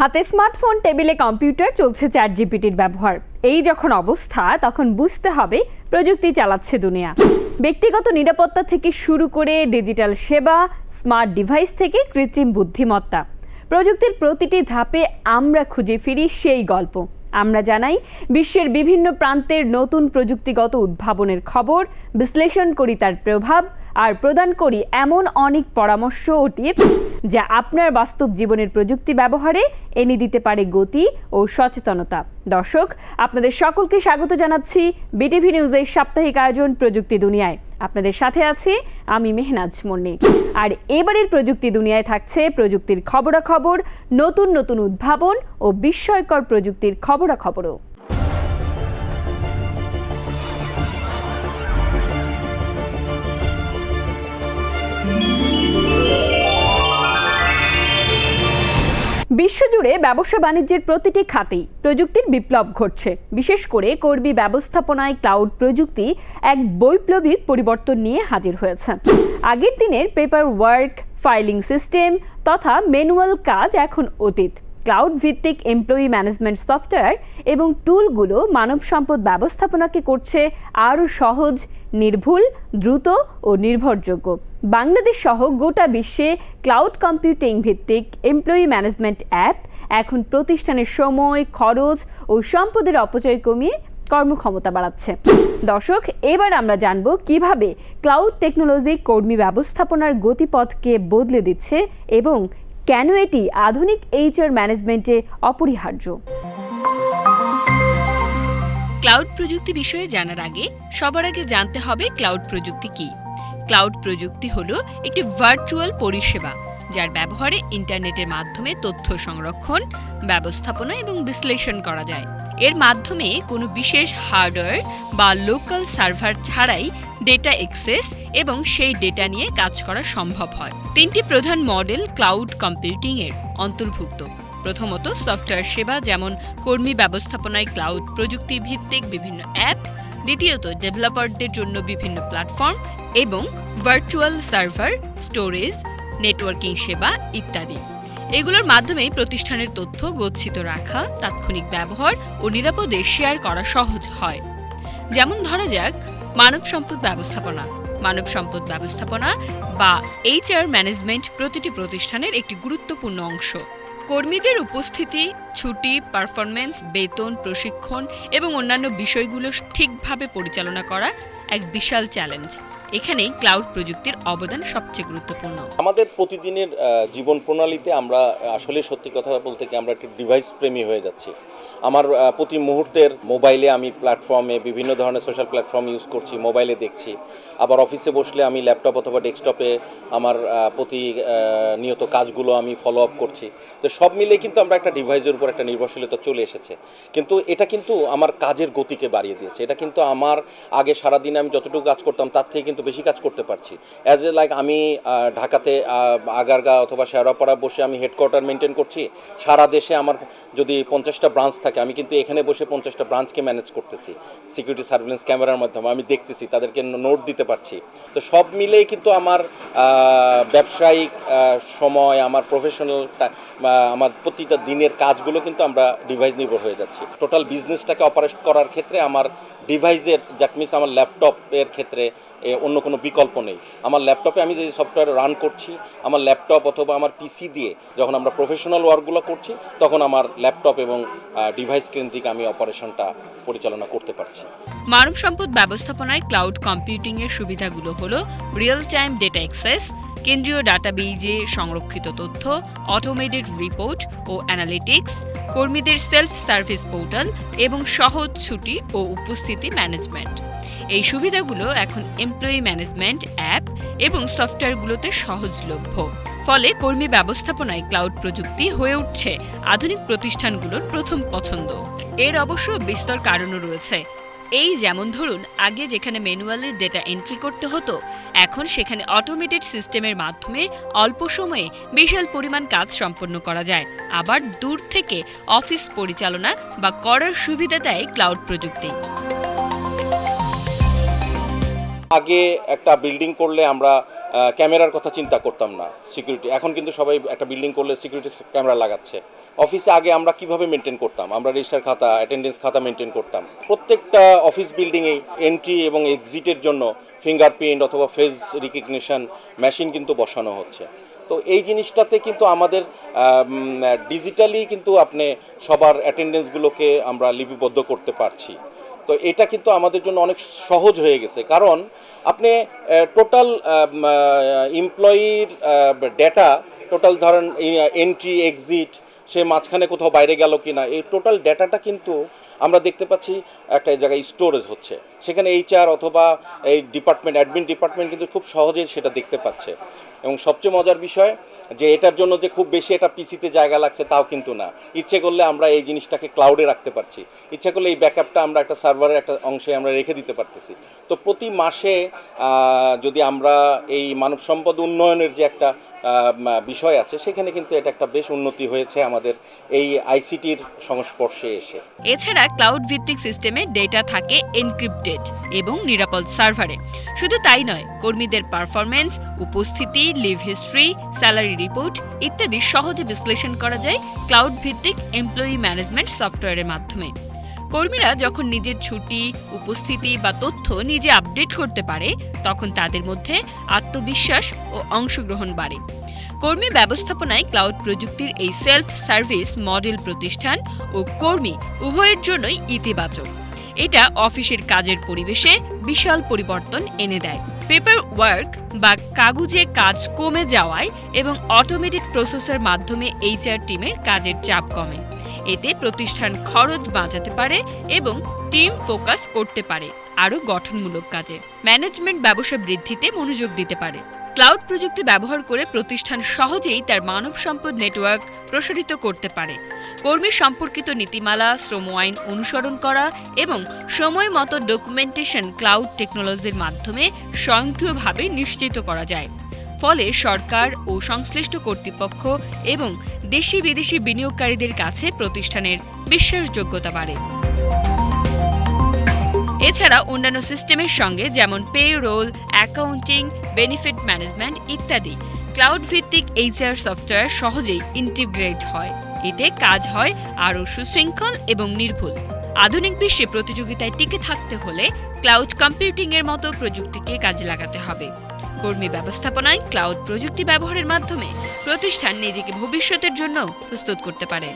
হাতে স্মার্টফোন, টেবিলে কম্পিউটার, চলছে চ্যাটজিপিটির ব্যবহার। এই যখন অবস্থা, তখন বুঝতে হবে প্রযুক্তি চালাচ্ছে দুনিয়া। ব্যক্তিগত নিরাপত্তা থেকে শুরু করে ডিজিটাল সেবা, স্মার্ট ডিভাইস থেকে কৃত্রিম বুদ্ধিমত্তা, প্রযুক্তির প্রতিটি ধাপে আমরা খুঁজে ফিরি সেই গল্প। আমরা জানাই বিশ্বের বিভিন্ন প্রান্তের নতুন প্রযুক্তিগত উদ্ভাবনের খবর, বিশ্লেষণ করি তার প্রভাব, আর প্রদান করি এমন অনেক পরামর্শ ও টিপস যা আপনার বাস্তব জীবনের প্রযুক্তি ব্যবহারে এনে দিতে পারে গতি ও সচেতনতা। দর্শক, আপনাদের সকলকে স্বাগত জানাচ্ছি বিটিভি নিউজের সাপ্তাহিক আয়োজন প্রযুক্তি দুনিয়ায়। আপনাদের সাথে আছি আমি মেহনাজ মুন্নি। আর এবারের প্রযুক্তি দুনিয়ায় থাকছে প্রযুক্তির খবরাখবর, নতুন নতুন উদ্ভাবন ও বিস্ময়কর প্রযুক্তির খবরাখবরও। বিশ্বজুড়ে ব্যবসা বাণিজ্যের প্রতিটি খাতেই প্রযুক্তির বিপ্লব ঘটছে। বিশেষ করে কর্মী ব্যবস্থাপনায় ক্লাউড প্রযুক্তি এক বৈপ্লবিক পরিবর্তন নিয়ে হাজির হয়েছে। আগের দিনের পেপার ওয়ার্ক, ফাইলিং সিস্টেম তথা ম্যানুয়াল কাজ এখন অতীত। ক্লাউড ভিত্তিক এমপ্লয়ি ম্যানেজমেন্ট সফটওয়্যার এবং টুলগুলো মানব সম্পদ ব্যবস্থাপনাকে করছে আরও সহজ, নির্ভুল, দ্রুত ও নির্ভরযোগ্য। বাংলাদেশ সহ গোটা বিশ্বে ক্লাউড কম্পিউটিং ভিত্তিক এমপ্লয়ি ম্যানেজমেন্ট অ্যাপ এখন প্রতিষ্ঠানের সময়, খরচ ও সম্পদের অপচয় কমিয়ে কর্মক্ষমতা বাড়াচ্ছে। দর্শক, এবার আমরা জানব কিভাবে ক্লাউড টেকনোলজি কর্মী ব্যবস্থাপনার গতিপথকে বদলে দিচ্ছে এবং কেন এটি আধুনিক এইচআর ম্যানেজমেন্টে অপরিহার্য। ক্লাউড প্রযুক্তি বিষয়ে জানার আগে সবার আগে জানতে হবে ক্লাউড প্রযুক্তি কি। ক্লাউড প্রযুক্তি হলো একটি ভার্চুয়াল পরিষেবা যার ব্যবহারে ইন্টারনেটের মাধ্যমে তথ্য সংরক্ষণ, ব্যবস্থাপনা এবং বিশ্লেষণ করা যায়। এর মাধ্যমে কোনো বিশেষ হার্ডওয়্যার বা লোকাল সার্ভার ছাড়াই ডেটা অ্যাক্সেস এবং সেই ডেটা নিয়ে কাজ করা সম্ভব হয়। তিনটি প্রধান মডেল ক্লাউড কম্পিউটিং এর অন্তর্ভুক্ত। প্রথমত সফটওয়্যার সেবা, যেমন কর্মী ব্যবস্থাপনায় ক্লাউড প্রযুক্তি ভিত্তিক বিভিন্ন অ্যাপ। দ্বিতীয়ত ডেভেলপারদের জন্য বিভিন্ন প্ল্যাটফর্ম এবং ভার্চুয়াল সার্ভার, স্টোরেজ, নেটওয়ার্কিং সেবা ইত্যাদি। এগুলোর মাধ্যমে প্রতিষ্ঠানের তথ্য গচ্ছিত রাখা, তাৎক্ষণিক ব্যবহার ও নিরাপদে শেয়ার করা সহজ হয়। যেমন ধরা যাক মানব সম্পদ ব্যবস্থাপনা। মানব সম্পদ ব্যবস্থাপনা বা এইচআর ম্যানেজমেন্ট প্রতিটি প্রতিষ্ঠানের একটি গুরুত্বপূর্ণ অংশ। কর্মীদের উপস্থিতি, ছুটি, পারফরম্যান্স, বেতন, প্রশিক্ষণ এবং অন্যান্য বিষয়গুলো ঠিকভাবে পরিচালনা করা এক বিশাল চ্যালেঞ্জ। এখানেই ক্লাউড প্রযুক্তির অবদান সবচেয়ে গুরুত্বপূর্ণ। আমাদের প্রতিদিনের জীবন প্রণালীতে আমরা আসলে সত্যি কথা বলতে কি আমরা একটি ডিভাইস প্রেমী হয়ে যাচ্ছি। আমার প্রতি মুহূর্তের মোবাইলে আমি প্ল্যাটফর্মে বিভিন্ন ধরনের সোশ্যাল প্ল্যাটফর্ম ইউজ করছি, মোবাইলে দেখছি। আবার অফিসে বসলে আমি ল্যাপটপ অথবা ডেস্কটপে আমার নিয়ত কাজগুলো আমি ফলো আপ করছি। তো সব মিলে কিন্তু আমরা একটা ডিভাইসের উপর একটা নির্ভরশীলতা চলে এসেছে। কিন্তু এটা কিন্তু আমার কাজের গতিকে বাড়িয়ে দিয়েছে। এটা কিন্তু আমার আগে সারাদিনে আমি যতটুকু কাজ করতাম তার থেকে কিন্তু বেশি কাজ করতে পারছি। অ্যাজ এ লাইক আমি ঢাকাতে আগারগা অথবা শেওড়াপাড়া বসে আমি হেডকোয়ার্টার মেনটেন করছি। সারা দেশে আমার যদি 50টা ব্রাঞ্চ থাকে, আমি কিন্তু এখানে বসে 50টা ব্রাঞ্চকে ম্যানেজ করতেছি। সিকিউরিটি সার্ভেলেন্স ক্যামেরার মাধ্যমে আমি দেখতেছি, তাদেরকে নোট দিতে পারছি। তো সব মিলেই কিন্তু আমার ব্যবসায়িক সময়, আমার প্রফেশনাল, আমার প্রতিটা দিনের কাজগুলো কিন্তু আমরা ডিভাইস নির্ভর হয়ে যাচ্ছি। টোটাল বিজনেসটাকে অপারেট করার ক্ষেত্রে আমার ডিভাইসের, দ্যাট মিনস আমার ল্যাপটপের ক্ষেত্রে অন্য কোনো বিকল্প নেই। আমার ল্যাপটপে আমি যে সফটওয়্যার রান করছি, আমার ল্যাপটপ অথবা আমার পিসি দিয়ে যখন আমরা প্রফেশনাল ওয়ার্কগুলো করছি, তখন আমার ল্যাপটপ এবং ডিভাইস কেন্দ্রিক আমি অপারেশনটা পরিচালনা করতে পারছি। মানব সম্পদ ব্যবস্থাপনায় ক্লাউড কম্পিউটিং এর সুবিধাগুলো হলো রিয়েল টাইম ডেটা অ্যাক্সেস, কেন্দ্রীয় ডাটাবেজে সংরক্ষিত তথ্য, অটোমেটেড রিপোর্ট ও অ্যানালিটিক্স, কর্মীদের সেলফ সার্ভিস পোর্টাল এবং সহজ ছুটি ও উপস্থিতি ম্যানেজমেন্ট। এই সুবিধাগুলো এখন এমপ্লয়ি ম্যানেজমেন্ট অ্যাপ এবং সফটওয়্যারগুলোতে সহজলভ্য। ফলে কর্মী ব্যবস্থাপনায় ক্লাউড প্রযুক্তি হয়ে উঠছে আধুনিক প্রতিষ্ঠানগুলোর প্রথম পছন্দ। এর অবশ্য বিস্তর কারণও রয়েছে। এই যেমন ধরুন, আগে যেখানে ম্যানুয়ালি ডেটা এন্ট্রি করতে হতো, এখন সেখানে অটোমেটেড সিস্টেমের মাধ্যমে অল্প সময়ে বিশাল পরিমাণ কাজ সম্পন্ন করা যায়। আবার দূর থেকে অফিস পরিচালনা বা করার সুবিধা দেয় ক্লাউড প্রযুক্তি। আগে একটা বিল্ডিং করলে আমরা ক্যামেরার কথা চিন্তা করতাম না সিকিউরিটি। এখন কিন্তু সবাই একটা বিল্ডিং করলে সিকিউরিটি ক্যামেরা লাগাচ্ছে। অফিসে আগে আমরা কিভাবে মেনটেন করতাম, আমরা রেজিস্টার খাতা, অ্যাটেন্ডেন্স খাতা মেনটেন করতাম। প্রত্যেকটা অফিস বিল্ডিংয়েই এন্ট্রি এবং এক্সিটের জন্য ফিঙ্গারপ্রিন্ট অথবা ফেস রিকগনিশন মেশিন কিন্তু বসানো হচ্ছে। তো এই জিনিসটাতে কিন্তু আমাদের ডিজিটালি কিন্তু আপনি সবার অ্যাটেন্ডেন্সগুলোকে আমরা লিপিবদ্ধ করতে পারছি। তো এটা কিন্তু আমাদের জন্য অনেক সহজ হয়ে গেছে, কারণ আপনি টোটাল এমপ্লয়ির ডেটা, টোটাল ধরেন এন্ট্রি এক্সিট, সে মাঝখানে কোথাও বাইরে গেল কি না, এই টোটাল ডেটাটা কিন্তু আমরা দেখতে পাচ্ছি একটা জায়গায় স্টোরেজ হচ্ছে। সেখানে এইচআর অথবা এই ডিপার্টমেন্ট, অ্যাডমিন ডিপার্টমেন্ট কিন্তু খুব সহজেই সেটা দেখতে পাচ্ছে। এবং সবচেয়ে মজার বিষয় যে এটার জন্য যে খুব বেশি এটা পিসিতে জায়গা লাগছে তাও কিন্তু না। ইচ্ছে করলে আমরা এই জিনিসটাকে ক্লাউডে রাখতে পারছি, ইচ্ছে করলে এই ব্যাকআপটা আমরা একটা সার্ভারের একটা অংশে আমরা রেখে দিতে পারতেছি। তো প্রতি মাসে যদি আমরা এই মানব সম্পদ উন্নয়নের যে একটা বিষয় আছে, সেখানে কিন্তু এটা একটা বেশ উন্নতি হয়েছে আমাদের এই আইসিটির সংস্পর্শে এসে। এছাড়া ক্লাউড ভিত্তিক সিস্টেমে ডেটা থাকে এনক্রিপ্টেড এবং নিরাপদ সার্ভারে। শুধু তাই নয়, কর্মীদের পারফরমেন্স, উপস্থিতি, লিভ হিস্ট্রি, স্যালারি রিপোর্ট ইত্যাদি সহজে বিশ্লেষণ করা যায় ক্লাউড ভিত্তিক এমপ্লয়ি ম্যানেজমেন্ট সফটওয়্যারের মাধ্যমে। কর্মীরা যখন নিজের ছুটি, উপস্থিতি বা তথ্য নিজে আপডেট করতে পারে, তখন তাদের মধ্যে আত্মবিশ্বাস ও অংশগ্রহণ বাড়ে। কর্মী ব্যবস্থাপনায় ক্লাউড প্রযুক্তির এই সেলফ সার্ভিস মডেল প্রতিষ্ঠান ও কর্মী উভয়ের জন্যই ইতিবাচক। এটা অফিসের কাজের পরিবেশে বিশাল পরিবর্তন এনে দেয়। পেপার ওয়ার্ক বা কাগজে কাজ কমে যাওয়ায় এবং অটোমেটেড প্রসেসের মাধ্যমে এইচআর টিমের কাজের চাপ কমে। এতে প্রতিষ্ঠান খরচ বাঁচাতে পারে এবং টিম ফোকাস করতে পারে আরও গঠনমূলক কাজে। ম্যানেজমেন্ট ব্যবসা বৃদ্ধিতে মনোযোগ দিতে পারে। ক্লাউড প্রযুক্তি ব্যবহার করে প্রতিষ্ঠান সহজেই তার মানব সম্পদ নেটওয়ার্ক প্রসারিত করতে পারে। কর্মী সম্পর্কিত নীতিমালা, শ্রম আইন অনুসরণ করা এবং সময় মতো ডকুমেন্টেশন ক্লাউড টেকনোলজির মাধ্যমে স্বয়ংক্রিয়ভাবে নিশ্চিত করা যায়। ফলে সরকার ও সংশ্লিষ্ট কর্তৃপক্ষ এবং দেশি বিদেশি বিনিয়োগকারীদের কাছে প্রতিষ্ঠানের বিশ্বাসযোগ্যতা বাড়ে। এছাড়া অন্যান্য সিস্টেমের সঙ্গে যেমন পেরোল, অ্যাকাউন্টিং, বেনিফিট ম্যানেজমেন্ট ইত্যাদি ক্লাউড ভিত্তিক এইচআর সফটওয়্যার সহজেই ইন্টিগ্রেট হয়। এতে কাজ হয় আরও সুশৃঙ্খল এবং নির্ভুল। আধুনিক বিশ্বে প্রতিযোগিতায় টিকে থাকতে হলে ক্লাউড কম্পিউটিংয়ের মতো প্রযুক্তিকে কাজে লাগাতে হবে। কর্মী ব্যবস্থাপনায় ক্লাউড প্রযুক্তি ব্যবহারের মাধ্যমে প্রতিষ্ঠান নিজেকে ভবিষ্যতের জন্য প্রস্তুত করতে পারে।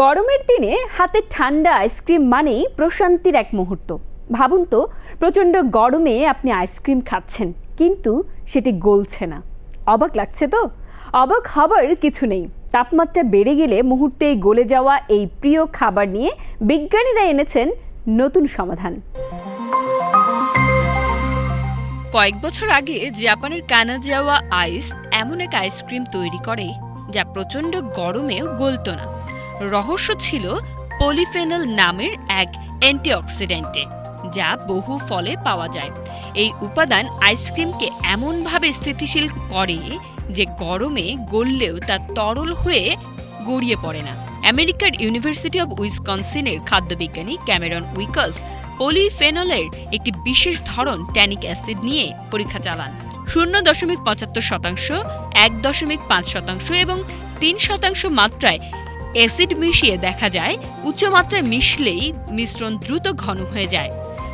গরমের দিনে হাতে ঠান্ডা আইসক্রিম মানেই প্রশান্তির এক মুহূর্ত। ভাবুন তো, প্রচণ্ড গরমে আপনি আইসক্রিম খাচ্ছেন, কিন্তু সেটি গলছে না। অবাক লাগছে তো? অবাক হবার কিছু নেই। তাপমাত্রা বেড়ে গেলে মুহূর্তেই গলে যাওয়া এই প্রিয় খাবার নিয়ে বিজ্ঞানীরা এনেছেন নতুন সমাধান। কয়েক বছর আগে জাপানের কানাজাওয়া আইস এমন এক আইসক্রিম তৈরি করে যা প্রচণ্ড গরমেও গলত না। রহস্য ছিল পলিফেনল নামের এক অ্যান্টিঅক্সিডেন্টে, যা বহু ফলে পাওয়া যায়। এই উপাদান আইসক্রিমকে এমনভাবে স্থিতিশীল করে যে গরমে গললেও তা তরল হয়ে গড়িয়ে পড়ে না। আমেরিকার ইউনিভার্সিটি অব উইসকনসিনের খাদ্যবিজ্ঞানী ক্যামেরন উইকাস পলিফেনলের একটি বিশেষ ধরন ট্যানিক অ্যাসিড নিয়ে পরীক্ষা চালান। 0.75%, 1.5% এবং 3% মাত্রায় অ্যাসিড মিশিয়ে দেখা যায় উচ্চ মাত্রায় মিশলেই মিশ্রণ দ্রুত ঘন হয়ে যায়।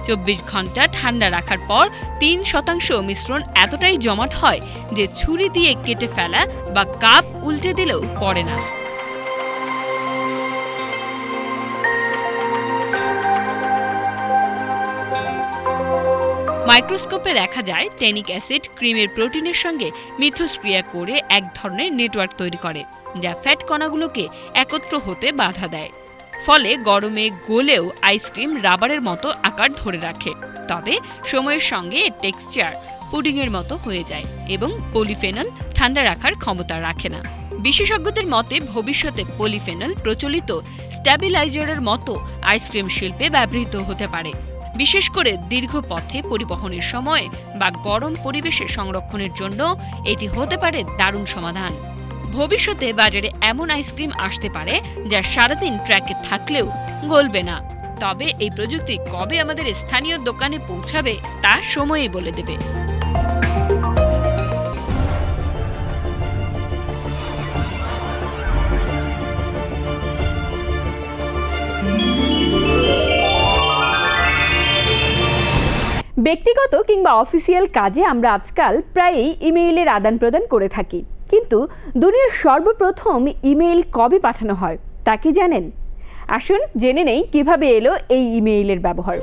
24 ঘন্টা ঠান্ডা রাখার পর 3% মিশ্রণ এতটাই জমাট হয় যে ছুরি দিয়ে কেটে ফেলা বা কাপ উল্টে দিলেও পড়ে না। মাইক্রোস্কোপে দেখা যায় ট্যানিক অ্যাসিড ক্রিমের প্রোটিনের সঙ্গে মিথস্ক্রিয়া করে এক ধরনের নেটওয়ার্ক তৈরি করে, যা ফ্যাট কণাগুলোকে একত্র হতে বাধা দেয়। ফলে গরমে গলেও আইসক্রিম রাবারের মতো আকার ধরে রাখে। তবে সময়ের সঙ্গে এর টেক্সচার পুডিংয়ের মতো হয়ে যায় এবং পলিফেনল ঠান্ডা রাখার ক্ষমতা রাখে না। বিশেষজ্ঞদের মতে ভবিষ্যতে পলিফেনল প্রচলিত স্ট্যাবিলাইজারের মতো আইসক্রিম শিল্পে ব্যবহৃত হতে পারে। বিশেষ করে দীর্ঘ পথে পরিবহনের সময় বা গরম পরিবেশে সংরক্ষণের জন্য এটি হতে পারে দারুণ সমাধান। ভবিষ্যতে বাজারে এমন আইসক্রিম আসতে পারে যা সারাদিন ট্র্যাকে থাকলেও গলবে না। তবে এই প্রযুক্তি কবে আমাদের স্থানীয় দোকানে পৌঁছাবে তা সময়ই বলে দেবে। ব্যক্তিগত কিংবা অফিসিয়াল কাজে আমরা আজকাল প্রায়ই ইমেইলের আদান প্রদান করে থাকি, কিন্তু দুনিয়ার সর্বপ্রথম ইমেইল কবে পাঠানো হয় তা কি জানেন? আসুন জেনে নেই কিভাবে এলো এই ইমেইলের ব্যবহার।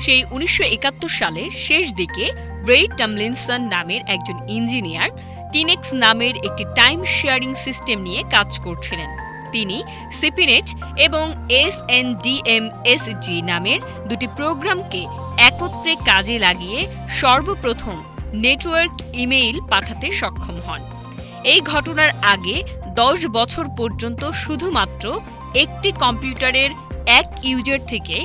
সেই 1971 সালের শেষ দিকে রে টমলিনসন নামের একজন ইঞ্জিনিয়ার টিনেক্স নামের একটি টাইম শেয়ারিং সিস্টেম নিয়ে কাজ করছিলেন। তিনি সিপিনেট এবং SNDMSG নামের দুটি প্রোগ্রামকে একত্রে কাজে লাগিয়ে সর্বপ্রথম নেটওয়ার্ক ইমেইল পাঠাতে সক্ষম হন। এই ঘটনার আগে 10 বছর পর্যন্ত শুধুমাত্র একটি কম্পিউটারের এক ইউজার থেকে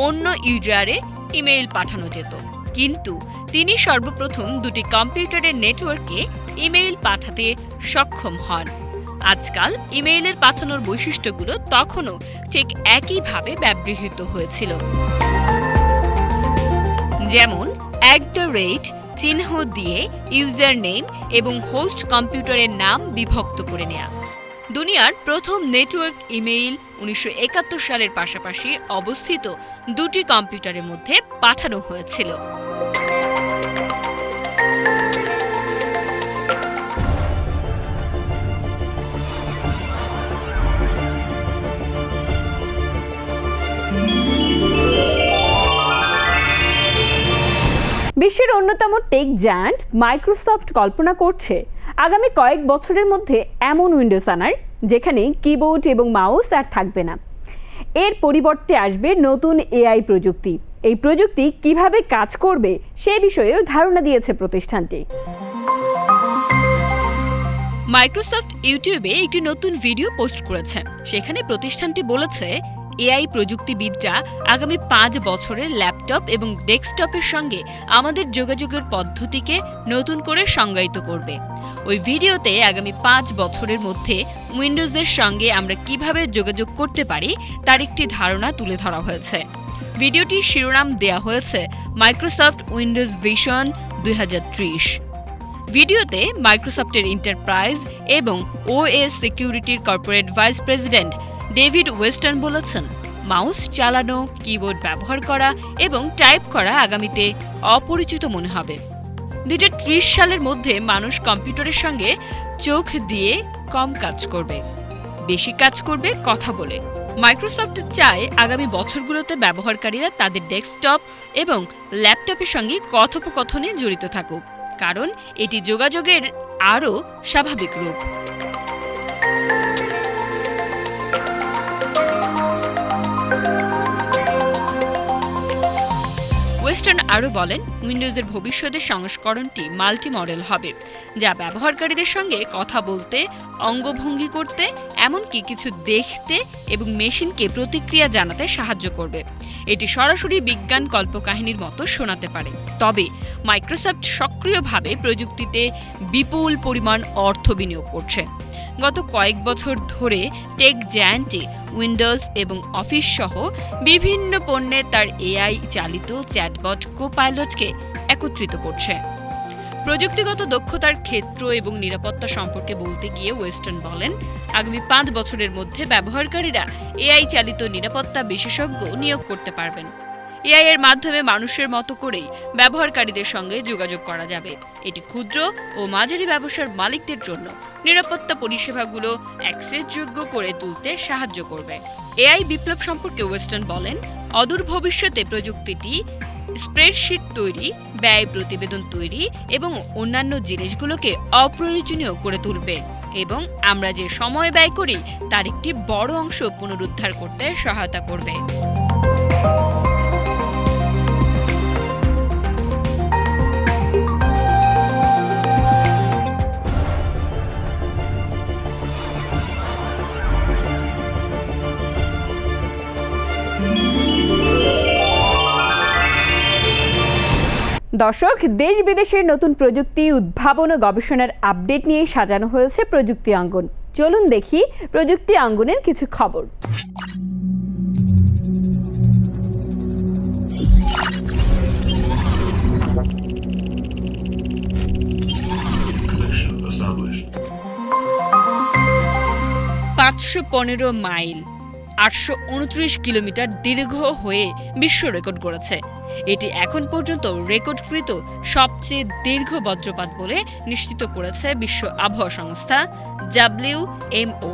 অন্য ইউজারে ইমেইল পাঠানো যেত, কিন্তু তিনি সর্বপ্রথম দুটি কম্পিউটারের নেটওয়ার্কে ইমেইল পাঠাতে সক্ষম হন। আজকাল ইমেইলের পাঠানোর বৈশিষ্ট্যগুলো তখনও ঠিক একইভাবে ব্যবহৃত হয়েছিল, যেমন @ চিহ্ন দিয়ে ইউজার নেম এবং হোস্ট কম্পিউটারের নাম বিভক্ত করে নেওয়া। দুনিয়ার প্রথম নেটওয়ার্ক ইমেইল 1971 সালের পাশাপাশি অবস্থিত দুটি কম্পিউটারের মধ্যে পাঠানো হয়েছিল। বিশ্বের অন্যতম টেক জায়ান্ট মাইক্রোসফট কল্পনা করছে আগামী কয়েক বছরের মধ্যে এমন উইন্ডোজ আনার যেখানে কিবোর্ড এবং মাউস আর থাকবে না। এর পরিবর্তে আসবে নতুন এআই প্রযুক্তি। এই প্রযুক্তি কিভাবে কাজ করবে সে বিষয়েও ধারণা দিয়েছে প্রতিষ্ঠানটি। মাইক্রোসফট ইউটিউবে একটি নতুন ভিডিও পোস্ট করেছে। সেখানে প্রতিষ্ঠানটি বলেছে এআই প্রযুক্তিবিদরা আগামী 5 বছরের ল্যাপটপ এবং ডেস্কটপের সঙ্গে আমাদের যোগাযোগের পদ্ধতিকে নতুন করে সংজ্ঞায়িত করবে। ওই ভিডিওতে আগামী 5 বছরের মধ্যে উইন্ডোজের সঙ্গে আমরা কিভাবে যোগাযোগ করতে পারি তার একটি ধারণা তুলে ধরা হয়েছে। ভিডিওটির শিরোনাম দেয়া হয়েছে মাইক্রোসফট উইন্ডোজ ভিশন 2030। ভিডিওতে মাইক্রোসফটের এন্টারপ্রাইজ এবং ওএস সিকিউরিটির corporate vice president David Weston বলেছেন, মাউস চালানো, কিবোর্ড ব্যবহার করা এবং টাইপ করা আগামীতে অপরিচিত মনে হবে। 2030 সালের মধ্যে মানুষ কম্পিউটারের সঙ্গে চোখ দিয়ে কম কাজ করবে, বেশি কাজ করবে কথা বলে। মাইক্রোসফট চায় আগামী বছরগুলোতে ব্যবহারকারীরা তাদের ডেস্কটপ এবং ল্যাপটপের সঙ্গে কথোপকথনে জড়িত থাকুক, কারণ এটি যোগাযোগের আরও স্বাভাবিক রূপ। ওয়েস্টার্ন আরও বলেন, উইন্ডোজের ভবিষ্যতের সংস্করণটি মাল্টি মডেল হবে, যা ব্যবহারকারীদের সঙ্গে কথা বলতে, অঙ্গভঙ্গি করতে, এমনকি কিছু দেখতে এবং মেশিনকে প্রতিক্রিয়া জানাতে সাহায্য করবে। এটি সরাসরি বিজ্ঞান কল্পকাহিনীর মতো শোনাতে পারে। তবে মাইক্রোসফট সক্রিয়ভাবে প্রযুক্তিতে বিপুল পরিমাণ অর্থ বিনিয়োগ করছে। গত কয়েক বছর ধরে টেক জায়ান্টটি উইন্ডোজ এবং অফিস সহ বিভিন্ন পণ্যে তার এআই চালিত চ্যাটবট কোপাইলটকে একত্রিত করছে। প্রযুক্তিগত দক্ষতার ক্ষেত্র এবং নিরাপত্তা সম্পর্কে বলতে গিয়ে ওয়েস্টার্ন বলেন, আগামী 5 বছরের মধ্যে ব্যবহারকারীরা এআই চালিত নিরাপত্তা বিশেষজ্ঞ নিয়োগ করতে পারবেন। এআই এর মাধ্যমে মানুষের মতো করেই ব্যবহারকারীদের সঙ্গে যোগাযোগ করা যাবে। এটি ক্ষুদ্র ও মাঝারি ব্যবসার মালিকদের জন্য নিরাপত্তা পরিষেবাগুলো অ্যাক্সেসযোগ্য করে তুলতে সাহায্য করবে। এআই বিপ্লব সম্পর্কে ওয়েস্টার্ন বলেন, অদূর ভবিষ্যতে প্রযুক্তিটি স্প্রেডশিট তৈরি, ব্যয় প্রতিবেদন তৈরি এবং অন্যান্য জিনিসগুলোকে অপ্রয়োজনীয় করে তুলবে এবং আমরা যে সময় ব্যয় করি তার একটি বড় অংশ পুনরুদ্ধার করতে সহায়তা করবে। দর্শক, দেশ বিদেশের নতুন প্রযুক্তি, উদ্ভাবন ও গবেষণার আপডেট নিয়ে সাজানো হয়েছে প্রযুক্তি অঙ্গন। চলুন দেখি প্রযুক্তি অঙ্গনের কিছু খবর। Connection established. 515 মাইল 829 কিলোমিটার দীর্ঘ হয়ে বিশ্ব রেকর্ড করেছে। এটি এখন পর্যন্ত রেকর্ডকৃত সবচেয়ে দীর্ঘ বজ্রপাত বলে নিশ্চিত করেছে বিশ্ব আবহাওয়া সংস্থা WMO।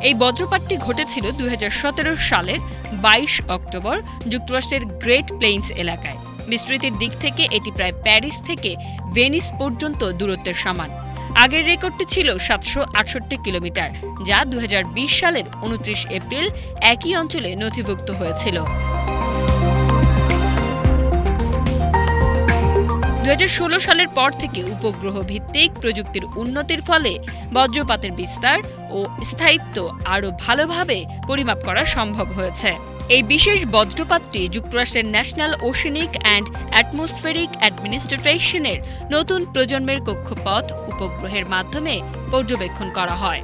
এই বজ্রপাতটি ঘটেছিল 2017 সালের 22 অক্টোবর যুক্তরাষ্ট্রের গ্রেট প্লেইনস এলাকায়। বিস্তৃতির দিক থেকে এটি প্রায় প্যারিস থেকে ভেনিস পর্যন্ত দূরত্বের সমান। আগের রেকর্ডটি ছিল 768 কিলোমিটার, যা 2020 সালের 29 এপ্রিল একই অঞ্চলে নথিভুক্ত হয়েছিল। 2016 সালের পর থেকে উপগ্রহ ভিত্তিক প্রযুক্তির উন্নতির ফলে বজ্রপাতের বিস্তার ও স্থায়িত্ব আরও ভালোভাবে পরিমাপ করা সম্ভব হয়েছে। এই বিশেষ বজ্রপাতটি যুক্তরাষ্ট্রের ন্যাশনাল ওশেনিক অ্যান্ড অ্যাটমসফেরিক অ্যাডমিনিস্ট্রেশনের নতুন প্রজন্মের কক্ষপথ উপগ্রহের মাধ্যমে পর্যবেক্ষণ করা হয়।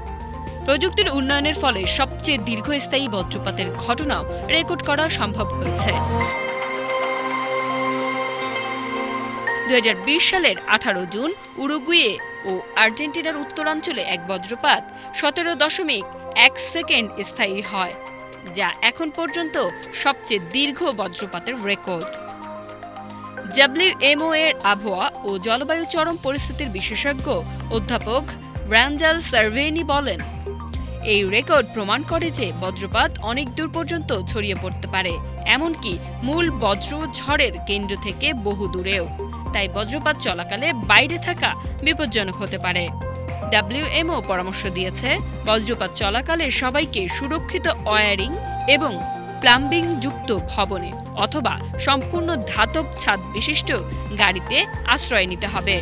প্রযুক্তির উন্নয়নের ফলে সবচেয়ে দীর্ঘস্থায়ী বজ্রপাতের ঘটনাও রেকর্ড করা সম্ভব হয়েছে। 2020 সালের 18 জুন উরুগুয়ে ও আর্জেন্টিনার উত্তরাঞ্চলে এক বজ্রপাত 17.1 সেকেন্ড স্থায়ী হয়, যা এখন পর্যন্ত সবচেয়ে দীর্ঘ বজ্রপাতের রেকর্ড। WMO এর আবহাওয়া ও জলবায়ু চরম পরিস্থিতির বিশেষজ্ঞ অধ্যাপক ব্র্যান্ডেল সার্ভেনি বলেন, এই রেকর্ড প্রমাণ করে যে বজ্রপাত অনেক দূর পর্যন্ত ছড়িয়ে পড়তে পারে, এমনকি মূল বজ্র ঝড়ের কেন্দ্র থেকে বহু দূরেও। তাই বজ্রপাত চলাকালে বাইরে থাকা বিপজ্জনক হতে পারে। WMO পরামর্শ দিয়েছে, বজ্রপাত চলাকালে সবাইকে সুরক্ষিত ওয়্যারিং এবং প্লাম্বিং যুক্ত ভবনে অথবা সম্পূর্ণ ধাতব ছাদ বিশিষ্ট গাড়িতে আশ্রয় নিতে হবে।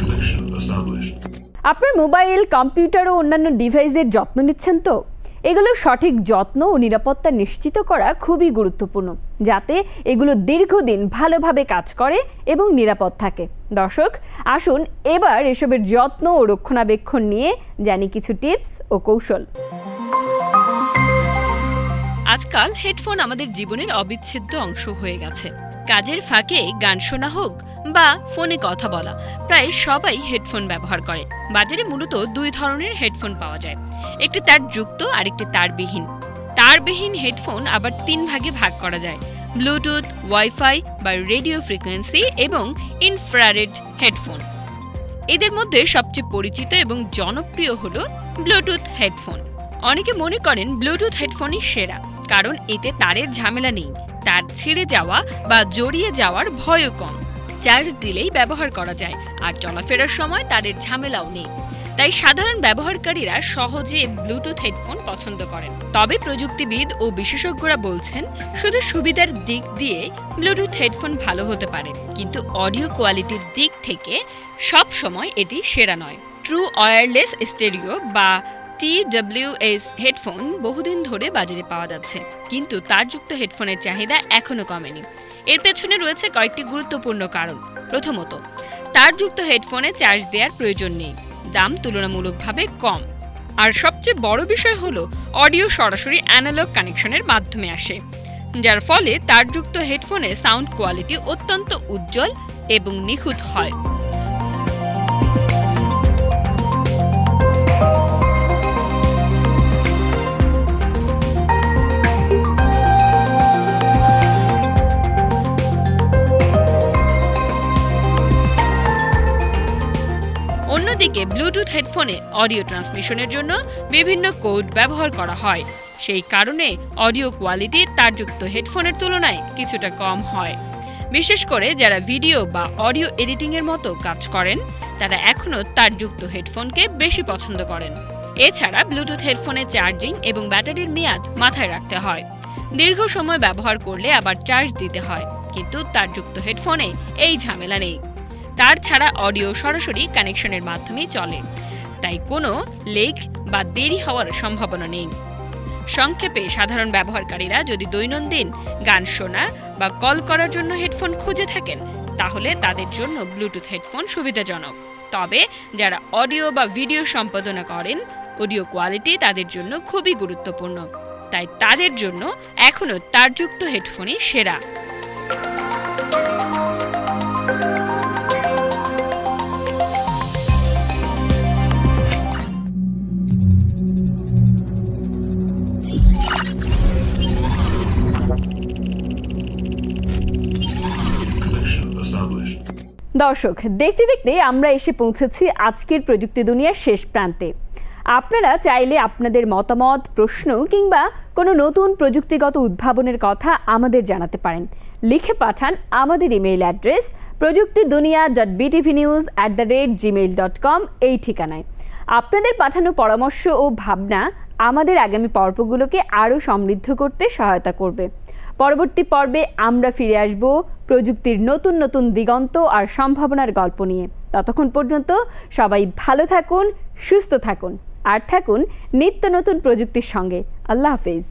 Connection established. আপনার মোবাইল, কম্পিউটার ও অন্যান্য ডিভাইসের যত্ন নিচ্ছেন তো? এগুলোর সঠিক যত্ন ও নিরাপত্তা নিশ্চিত করা খুবই গুরুত্বপূর্ণ, যাতে এগুলো দীর্ঘদিন ভালোভাবে কাজ করে এবং নিরাপদ থাকে। দর্শক, আসুন এবার এসবের যত্ন ও রক্ষণাবেক্ষণ নিয়ে জানি কিছু টিপস ও কৌশল। আজকাল হেডফোন আমাদের জীবনের অবিচ্ছেদ্য অংশ হয়ে গেছে। কাজের ফাঁকে গান শোনা হোক বা ফোনে কথা বলা, প্রায় সবাই হেডফোন ব্যবহার করে। বাজারে মূলত দুই ধরনের হেডফোন পাওয়া যায়, একটি তারযুক্ত আর একটি তারবিহীন। তারবিহীন হেডফোন আবার 3 ভাগে ভাগ করা যায়: ব্লুটুথ, ওয়াইফাই বা রেডিও ফ্রিকোয়েন্সি এবং ইনফ্রারেড হেডফোন। এদের মধ্যে সবচেয়ে পরিচিত এবং জনপ্রিয় হল ব্লুটুথ হেডফোন। অনেকে মনে করেন ব্লুটুথ হেডফোনই সেরা, কারণ এতে তারের ঝামেলা নেই, তার ছিঁড়ে যাওয়া বা জড়িয়ে যাওয়ার ভয়ও কম, চার্জ দিলেই ব্যবহার করা যায়, আর চলাফেরার সময় তারের ঝামেলাও নেই। তাই সাধারণ ব্যবহারকারীরা সহজে ব্লুটুথ হেডফোন পছন্দ করেন। তবে প্রযুক্তিবিদ ও বিশেষজ্ঞরা বলছেন, শুধু সুবিধার দিক দিয়ে ব্লুটুথ হেডফোন ভালো হতে পারে, কিন্তু অডিও কোয়ালিটির দিক থেকে সব সময় এটি সেরা নয়। ট্রু ওয়্যারলেস স্টেরিও বা TWS হেডফোন বহুদিন ধরে বাজারে পাওয়া যাচ্ছে, কিন্তু তারযুক্ত হেডফোনের চাহিদা এখনো কমেনি। এর পেছনে রয়েছে কয়েকটি গুরুত্বপূর্ণ কারণ। প্রথমত, তারযুক্ত হেডফোনে চার্জ দেওয়ার প্রয়োজন নেই, দাম তুলনামূলকভাবে কম। আর সবচেয়ে বড় বিষয় হলো অডিও সরাসরি অ্যানালগ কানেকশনের মাধ্যমে আসে, যার ফলে তারযুক্ত হেডফোনে সাউন্ড কোয়ালিটি অত্যন্ত উজ্জ্বল এবং নিখুঁত হয়। অন্যদিকে ব্লুটুথ হেডফোনে অডিও ট্রান্সমিশনের জন্য বিভিন্ন কোড ব্যবহার করা হয়, সেই কারণে অডিও কোয়ালিটি তারযুক্ত হেডফোনের তুলনায় কিছুটা কম হয়। বিশেষ করে যারা ভিডিও বা অডিও এডিটিংয়ের মতো কাজ করেন, তারা এখনও তারযুক্ত হেডফোনকে বেশি পছন্দ করেন। এছাড়া ব্লুটুথ হেডফোনে চার্জিং এবং ব্যাটারির মেয়াদ মাথায় রাখতে হয়, দীর্ঘ সময় ব্যবহার করলে আবার চার্জ দিতে হয়, কিন্তু তারযুক্ত হেডফোনে এই ঝামেলা নেই। তার ছাড়া অডিও সরাসরি কানেকশনের মাধ্যমেই চলে, তাই কোনো লেগ বা দেরি হওয়ার সম্ভাবনা নেই। সংক্ষেপে সাধারণ ব্যবহারকারীরা যদি দৈনন্দিন গান শোনা বা কল করার জন্য হেডফোন খুঁজে থাকেন, তাহলে তাদের জন্য ব্লুটুথ হেডফোন সুবিধাজনক। তবে যারা অডিও বা ভিডিও সম্পাদনা করেন, অডিও কোয়ালিটি তাদের জন্য খুবই গুরুত্বপূর্ণ, তাই তাদের জন্য এখনও তারযুক্ত হেডফোনই সেরা। Connection established. দর্শক, দেখতে দেখতে আমরা এসে পৌঁছেছি আজকের প্রযুক্তি দুনিয়ার শেষ প্রান্তে। আপনারা চাইলে আপনাদের মতামত, প্রশ্ন কিংবা কোনো নতুন প্রযুক্তিগত উদ্ভাবনের কথা আমাদের জানাতে পারেন। লিখে পাঠান আমাদের ইমেইল অ্যাড্রেস projuktidunia.btvnews@gmail.com এই ঠিকানায়। আপনাদের পাঠানো পরামর্শ ও ভাবনা আমাদের আগামী পর্বগুলোকে আরও সমৃদ্ধ করতে সহায়তা করবে। পরবর্তী পর্বে আমরা ফিরে আসব প্রযুক্তির নতুন নতুন দিগন্ত আর সম্ভাবনার গল্প নিয়ে। ততক্ষণ পর্যন্ত সবাই ভালো থাকুন, সুস্থ থাকুন আর থাকুন নিত্য নতুন প্রযুক্তির সঙ্গে। আল্লাহ হাফেজ।